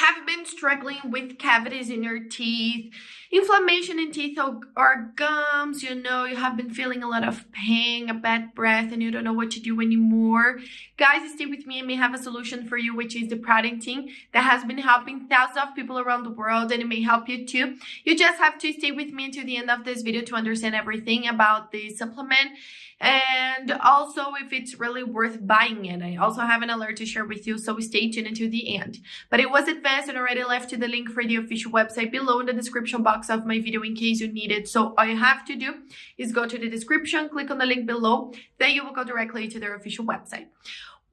Have been struggling with cavities in your teeth, inflammation in teeth or gums, you have been feeling a lot of pain, a bad breath, and you don't know what to do anymore. Guys, stay with me. I may have a solution for you, which is the Prodentim that has been helping thousands of people around the world, and it may help you too. You just have to stay with me until the end of this video to understand everything about the supplement, and also if it's really worth buying it. I also have an alert to share with you, so stay tuned until the end. But it was advanced and already left you the link for the official website below in the description box of my video in case you need it. So all you have to do is go to the description, click on the link below, then you will go directly to their official website.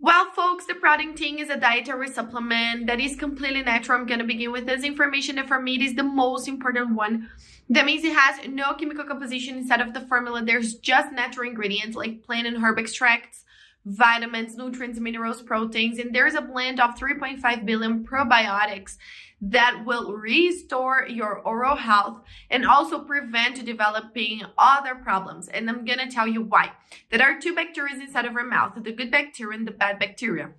Well, folks, the Prodentim is a dietary supplement that is completely natural. I'm going to begin with this information, and for me, it is the most important one. That means it has no chemical composition inside of the formula. There's just natural ingredients like plant and herb extracts, vitamins, nutrients, minerals, proteins, and there's a blend of 3.5 billion probiotics that will restore your oral health and also prevent developing other problems. And I'm gonna tell you why. There are two bacteria inside of our mouth, the good bacteria and the bad bacteria.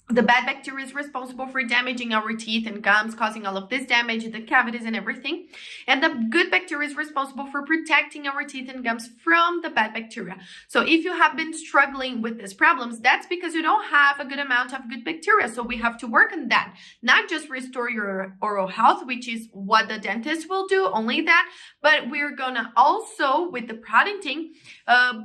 The bad bacteria is responsible for damaging our teeth and gums, causing all of this damage, the cavities and everything. And the good bacteria is responsible for protecting our teeth and gums from the bad bacteria. So if you have been struggling with these problems, that's because you don't have a good amount of good bacteria. So we have to work on that. Not just restore your oral health, which is what the dentist will do, only that, but we're gonna also, with the Prodentim,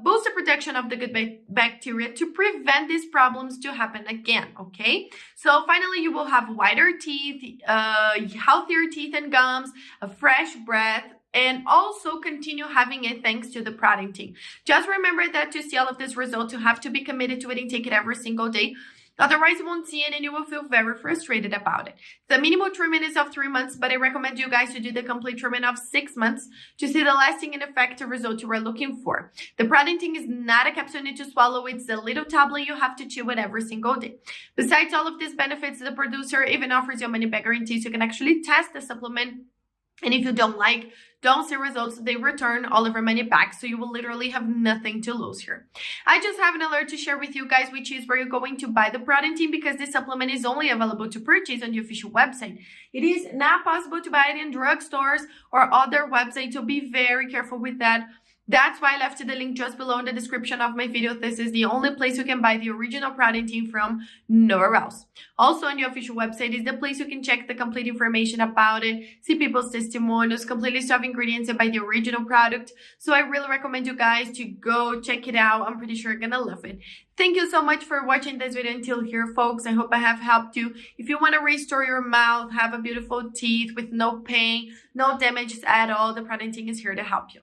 boost the protection of the good bacteria to prevent these problems to happen again. Okay, so finally you will have whiter teeth, healthier teeth and gums, a fresh breath, and also continue having it thanks to the Prodentim. Just remember that to see all of this result, you have to be committed to it and take it every single day. Otherwise, you won't see it and you will feel very frustrated about it. The minimal treatment is of 3 months, but I recommend you guys to do the complete treatment of 6 months to see the lasting and effective result you are looking for. The Prodentim is not a capsule you need to swallow. It's a little tablet you have to chew it every single day. Besides all of these benefits, the producer even offers you a money-back guarantee, so you can actually test the supplement. And if you don't see results, they return all of your money back. So you will literally have nothing to lose here. I just have an alert to share with you guys, which is where you're going to buy the Prodentim, because this supplement is only available to purchase on the official website. It is not possible to buy it in drugstores or other websites, so be very careful with that. That's why I left the link just below in the description of my video. This is the only place you can buy the original Prodentim from, nowhere else. Also on the official website is the place you can check the complete information about it, see people's testimonials, complete list of ingredients, and buy the original product. So I really recommend you guys to go check it out. I'm pretty sure you're gonna love it. Thank you so much for watching this video until here, folks. I hope I have helped you. If you want to restore your mouth, have a beautiful teeth with no pain, no damage at all, the Prodentim is here to help you.